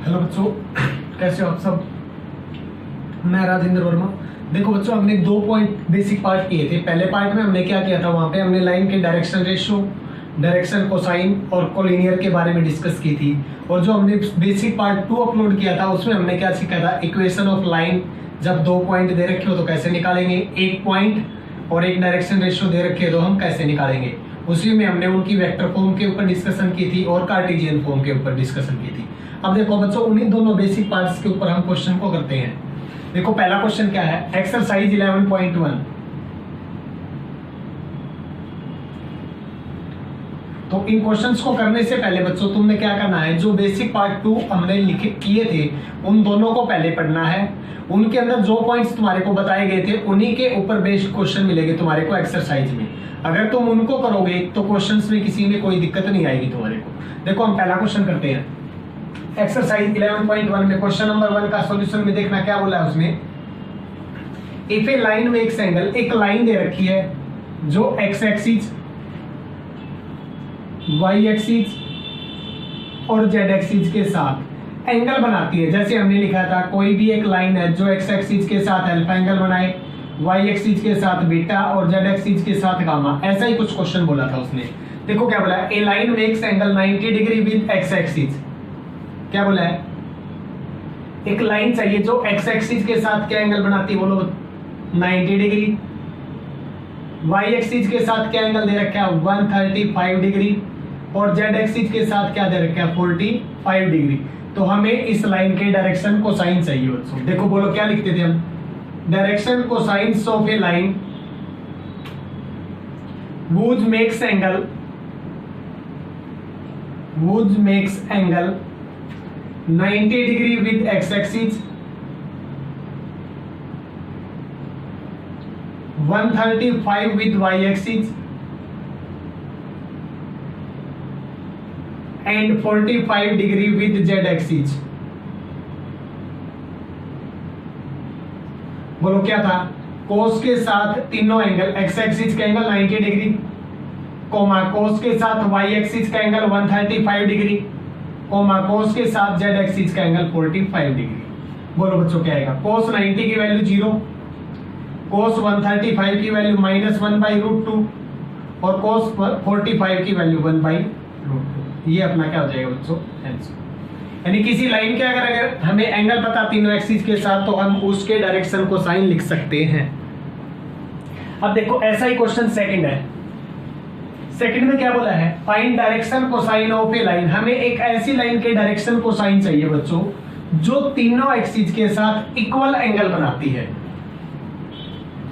Hello बच्चों, कैसे हो आप सब। मैं राजेंद्र वर्मा। देखो बच्चों, हमने 2 पॉइंट बेसिक पार्ट किए थे। पहले पार्ट में हमने क्या किया था, वहां पे हमने लाइन के डायरेक्शन रेशियो, डायरेक्शन कोसाइन और कोलिनियर के बारे में डिस्कस की थी। और जो हमने बेसिक पार्ट 2 अपलोड किया था उसमें हमने क्या सीखा था, इक्वेशन ऑफ लाइन। जब 2 पॉइंट दे रखे हो तो कैसे निकालेंगे, 1 पॉइंट और एक डायरेक्शन रेशियो दे रखे हो तो हम कैसे निकालेंगे। उसी में हमने उनकी वेक्टर फॉर्म के ऊपर डिस्कशन की थी और कार्टेशियन फॉर्म के ऊपर डिस्कशन की थी। अब देखो बच्चों, उन्हीं दोनों बेसिक पार्ट्स के ऊपर हम क्वेश्चन को करते हैं। देखो पहला क्वेश्चन क्या है, एक्सरसाइज 11.1। तो इन क्वेश्चंस को करने से पहले बच्चों तुमने क्या करना है, जो बेसिक पार्ट 2 हमने लिखे किए थे उन दोनों को पहले पढ़ना है। उनके अंदर जो पॉइंट्स तुम्हारे को बताए गए थे उन्हीं के ऊपर बेस्ड क्वेश्चन मिलेंगे तुम्हारे को एक्सरसाइज में। अगर तुम उनको करोगे तो क्वेश्चंस में किसी में कोई दिक्कत नहीं आएगी तुम्हारे को। देखो हम पहला क्वेश्चन करते हैं। एक्सरसाइज 11.1 में क्वेश्चन नंबर 1 का सॉल्यूशन में देखना क्या बोला है उसमें। If A line makes angle, एक लाइन दे रखी है जो एक्स एक्सिस, वाई एक्सिस और जेड एक्सिस के साथ एंगल बनाती है। जैसे हमने लिखा था, कोई भी एक लाइन है जो एक्स एक्सिस के साथ अल्फा एंगल बनाए, वाई एक्सिस के साथ बीटा और जेड एक्सिस के साथ गामा। ऐसा ही कुछ क्वेश्चन बोला था उसने। देखो क्या बोला है, a line makes angle 90 degree with x axis. क्या बोला है, एक लाइन चाहिए जो एक्स एक्सिस के साथ क्या एंगल बनाती है, बोलो 90 डिग्री। वाई एक्सिस के साथ क्या एंगल दे रखा है, 135 डिग्री। और जेड एक्सिस के साथ क्या दे रखा है, 45 डिग्री। तो हमें इस लाइन के डायरेक्शन कोसाइन चाहिए बच्चों। देखो बोलो क्या लिखते थे हम, direction cosines of A line whose makes angle 90 degree with x axis, 135 with y axis and 45 degree with z axis। बोलो क्या था, कोस के साथ तीनों एंगल, एक्स एक्सिस का एंगल 90 डिग्री, कोमा कोस के साथ वाई एक्सिस का एंगल 135 डिग्री, कोमा कोस के साथ जेड एक्सिस का एंगल 45 डिग्री। बोलो बच्चों क्या आएगा, कोस 90 की वैल्यू 0, कोस 135 की वैल्यू -1/√2 और कोस 45 की वैल्यू 1/√2। ये अपना क्या हो जाएगा बच्चों, आंसर। यानी किसी लाइन के अगर हमें एंगल पता तीनों एक्सिस के साथ तो हम उसके डायरेक्शन को साइन लिख सकते हैं। अब देखो ऐसा ही क्वेश्चन सेकंड है। सेकंड में क्या बोला है, find direction cosine of A line. हमें एक ऐसी लाइन के डायरेक्शन कोसाइन चाहिए बच्चों जो तीनों एक्सिस के साथ इक्वल एंगल बनाती है।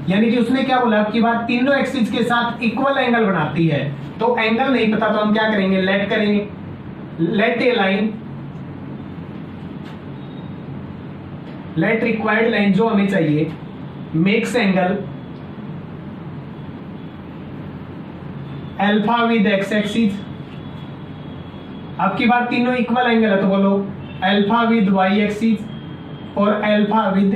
यानी कि उसने क्या बोला, आपकी बात तीनों एक्सिस के साथ इक्वल एंगल बनाती है। तो एंगल नहीं पता तो हम क्या करेंगे, लेट करेंगे। लेट ए लाइन, लेट रिक्वायर्ड लाइन जो हमें चाहिए, makes angle alpha with x axis. आपकी बात तीनों इक्वल एंगल है तो बोलो अल्फा विद वाई एक्सिस और अल्फा विद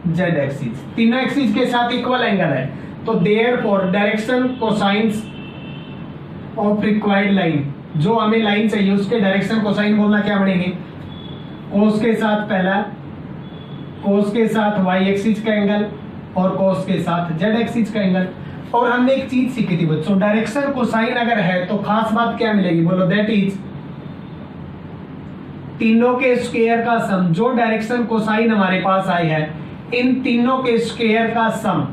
जेड एक्सिस। तीनों एक्सिस के साथ इक्वल एंगल है तो therefore direction cosines of required line, जो हमें लाइन चाहिए उसके डायरेक्शन कोसाइन बोलना क्या बनेंगे, कोस के साथ पहला, कोस के साथ वाई एक्सिस का एंगल और कोस के साथ जेड एक्सिस का एंगल। और हमने एक चीज सीखी थी बच्चों, डायरेक्शन कोसाइन अगर है तो खास बात क्या मिलेगी, बोलो दैट इज तीनों के स्क्वायर का सम। जो डायरेक्शन कोसाइन हमारे पास आई है इन तीनों के स्क्वायर का सम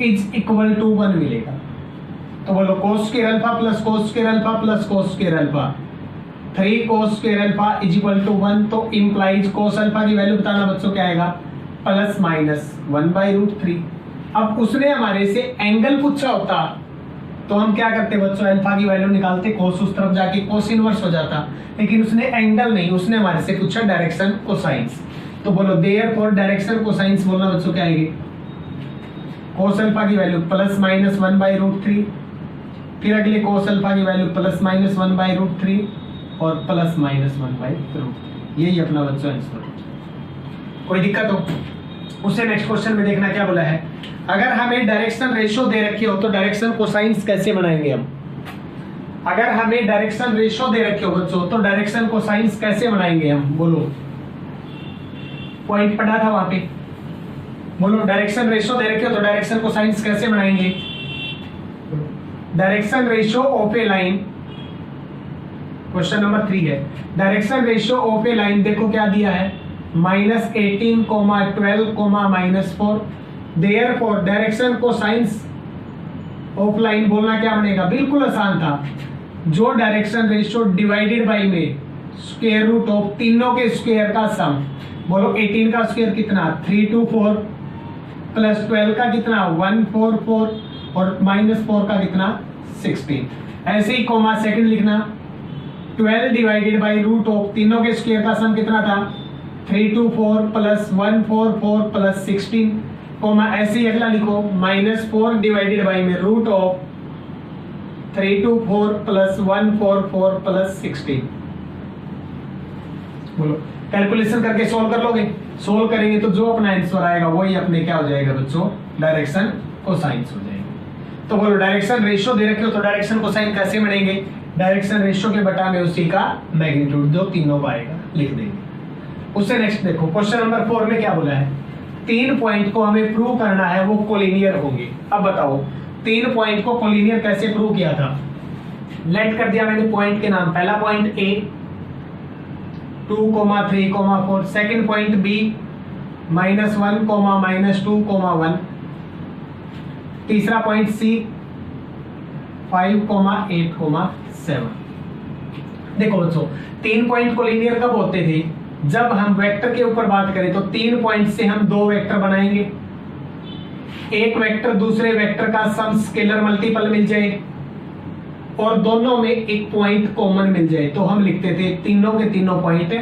इज इक्वल टू 1 मिलेगा। तो बोलो cos square alpha plus cos square alpha plus cos square alpha, 3 cos square alpha is equal to 1। तो इंप्लाइज कोस अल्फा की वैल्यू बताना बच्चों क्या आएगा, ±1/√3। अब उसने हमारे से एंगल पूछा होता तो हम क्या करते बच्चों, अल्फा की वैल्यू निकालते, कोस उस तरफ जाके कोस इनवर्स हो जाता। लेकिन उसने एंगल नहीं, उसने हमारे से पूछा डायरेक्शन कोसाइन्स। तो बोलो देयरफॉर डायरेक्शन कोसाइन्स बोलना बच्चों क्या आएगी, कोस अल्फा की वैल्यू +-1/√3, फिर अगले कोस अल्फा की वैल्यू +-1/√3 और +-1/√3। यही अपना बच्चों आंसर। कोई दिक्कत हो उसे नेक्स्ट क्वेश्चन में देखना क्या बोला है। अगर हमें डायरेक्शन रेशियो दे रखी हो तो डायरेक्शन कोसाइन्स कैसे बनाएंगे हम। अगर हमें डायरेक्शन रेशियो दे रखे हो बच्चों तो डायरेक्शन को साइंस कैसे बनाएंगे हम, बोलो। पॉइंट पढ़ा था वहां पे, बोलो। डायरेक्शन रेशियो दे रखे हो तो डायरेक्शन को साइंस कैसे बनाएंगे? Direction ratio of A line, question number 3 है। Direction ratio of A line देखो क्या दिया है, -18, -12, -4। देयरफॉर डायरेक्शन को साइंस ऑफ लाइन बोलना क्या बनेगा? बिल्कुल आसान था। जो डायरेक्शन रेशियो डिवाइडेड बाई में स्क्वायर रूट ऑफ तीनों के स्क्वायर का सम, बोलो 18 का स्क्वायर कितना 324 प्लस 12 का कितना 144 और -4 का कितना 16। ऐसे ही कोमा सेकंड लिखना 12 डिवाइडेड बाई रूट ऑफ तीनों के स्क्वायर का सम कितना था 324 प्लस 144 प्लस 16, कोमा ऐसे ही अगला लिखो -4 डिवाइडेड बाई में रूट ऑफ 324 प्लस 144 प्लस 16। बोलो कैलकुलेशन करके सोल्व कर लोगे? सोल्व करेंगे तो जो अपना आंसर आएगा वही अपने क्या हो जाएगा बच्चों, डायरेक्शन कोसाइंस हो जाएगा। तो बोलो डायरेक्शन रेशियो दे रखे हो तो डायरेक्शन कोसाइन कैसे बनेंगे? डायरेक्शन रेशियो के बटा में उसी का मैग्नीट्यूड जो तीनों का आएगा लिख देंगे। उससे नेक्स्ट देखो क्वेश्चन नंबर 4 में क्या बोला है, 3 पॉइंट को हमें प्रूव करना है वो कोलिनियर होंगे। अब बताओ 3 पॉइंट को कोलिनियर कैसे प्रूव किया था? लेट कर दिया मैंने पॉइंट के नाम, पहला point A 2, 3, 4, second point B -1, -2, 1, तीसरा पॉइंट C 5, 8, 7। देखो बच्चों 3 पॉइंट कोलिनियर कब होते थे? जब हम वेक्टर के ऊपर बात करें तो 3 पॉइंट से हम 2 वेक्टर बनाएंगे, एक वेक्टर दूसरे वेक्टर का सम स्केलर मल्टीपल मिल जाए और दोनों में एक पॉइंट कॉमन मिल जाए, तो हम लिखते थे तीनों के तीनों पॉइंट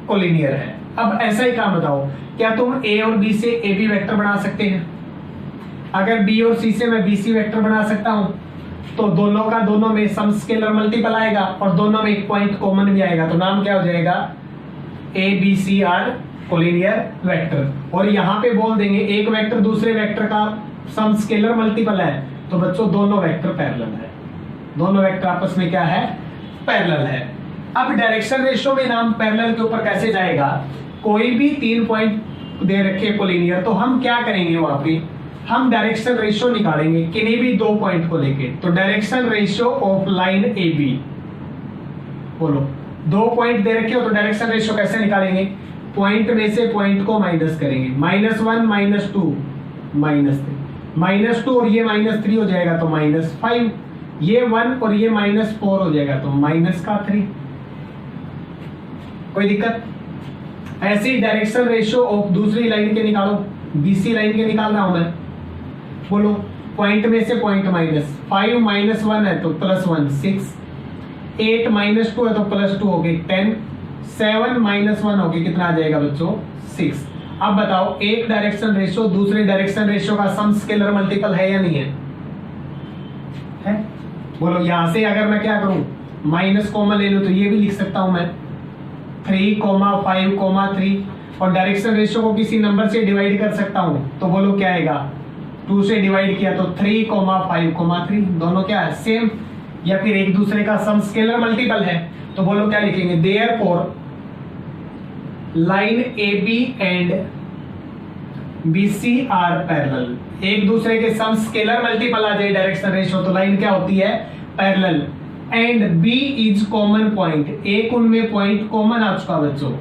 कोलिनियर है। अब ऐसा ही काम बताओ, क्या तुम A और B से AB वेक्टर बना सकते हैं? अगर B और C से मैं BC वेक्टर बना सकता हूं तो दोनों का दोनों में सम स्केलर मल्टीपल आएगा और दोनों में एक पॉइंट कॉमन भी आएगा, तो नाम क्या हो जाएगा? ABC are collinear vector. और यहां पे बोल देंगे एक वेक्टर दूसरे वेक्टर का सम स्केलर मल्टीपल है, तो बच्चों दोनों वेक्टर पैरेलल है, दोनों वेक्टर आपस में क्या है? पैरेलल है। अब डायरेक्शन रेशियो में नाम पैरेलल के ऊपर कैसे जाएगा? कोई भी 3 पॉइंट दे रखे कोलिनियर, तो हम क्या करेंगे वहां पे? हम डायरेक्शन रेशियो निकालेंगे किन्हीं भी 2 पॉइंट को लेके। तो direction ratio of line AB, बोलो 2 पॉइंट दे रखे हो तो डायरेक्शन रेशियो कैसे निकालेंगे? पॉइंट में से पॉइंट को माइनस करेंगे, -1 -2 -3 -2 और ये -3 हो जाएगा तो -5, ये 1 और ये -4 हो जाएगा तो -3। कोई दिक्कत? ऐसी डायरेक्शन रेशियो ऑफ दूसरी लाइन के निकालो, BC लाइन के निकाल रहा हूं मैं। बोलो पॉइंट में से पॉइंट माइनस, 5 -1 है तो +1 6, 8 -2 है तो +2 हो गई 10, 7 -1 हो गई कितना आ जाएगा बच्चों? 6। अब बताओ एक डायरेक्शन रेशियो दूसरे डायरेक्शन रेशियो का सम स्केलर मल्टीपल है या नहीं है? है? बोलो यहां से अगर मैं क्या करूं माइनस कॉमन ले लूं तो ये भी लिख सकता हूं मैं 3, 5, 3 और डायरेक्शन रेशियो को किसी नंबर से डिवाइड कर सकता हूं, तो बोलो क्या आएगा? 2 से डिवाइड किया तो 3, 5, 3 दोनों क्या है? सेम, या फिर एक दूसरे का सम स्केलर मल्टीपल है, तो बोलो क्या लिखेंगे? Therefore line AB and BC are parallel. एक दूसरे के सम स्केलर मल्टीपल आ जाए डायरेक्शन रेशियो तो लाइन क्या होती है? Parallel. And B is common point, एक उनमें पॉइंट कॉमन आ चुका बच्चों,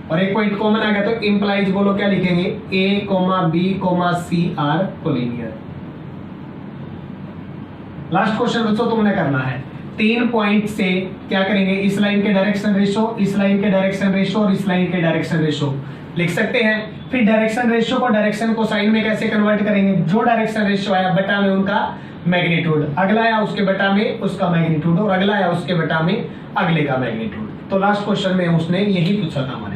और एक पॉइंट कॉमन आ गया तो इंप्लाइज बोलो क्या लिखेंगे? A, B, C are collinear. Last question बच्चों तुमने करना है 3 पॉइंट से क्या करेंगे? इस लाइन के डायरेक्शन रेशियो, इस लाइन के डायरेक्शन रेशियो और इस लाइन के डायरेक्शन रेशियो लिख सकते हैं। फिर डायरेक्शन रेशियो को डायरेक्शन कोसाइन में कैसे कन्वर्ट करेंगे? जो डायरेक्शन रेशियो आया बटा में उनका मैग्नीट्यूड, अगला आया उसके बटा में उसका मैग्नीट्यूड और अगला आया उसके बटा में अगले का मैग्नीट्यूड। तो लास्ट क्वेश्चन में उसने यही पूछा था हमारे।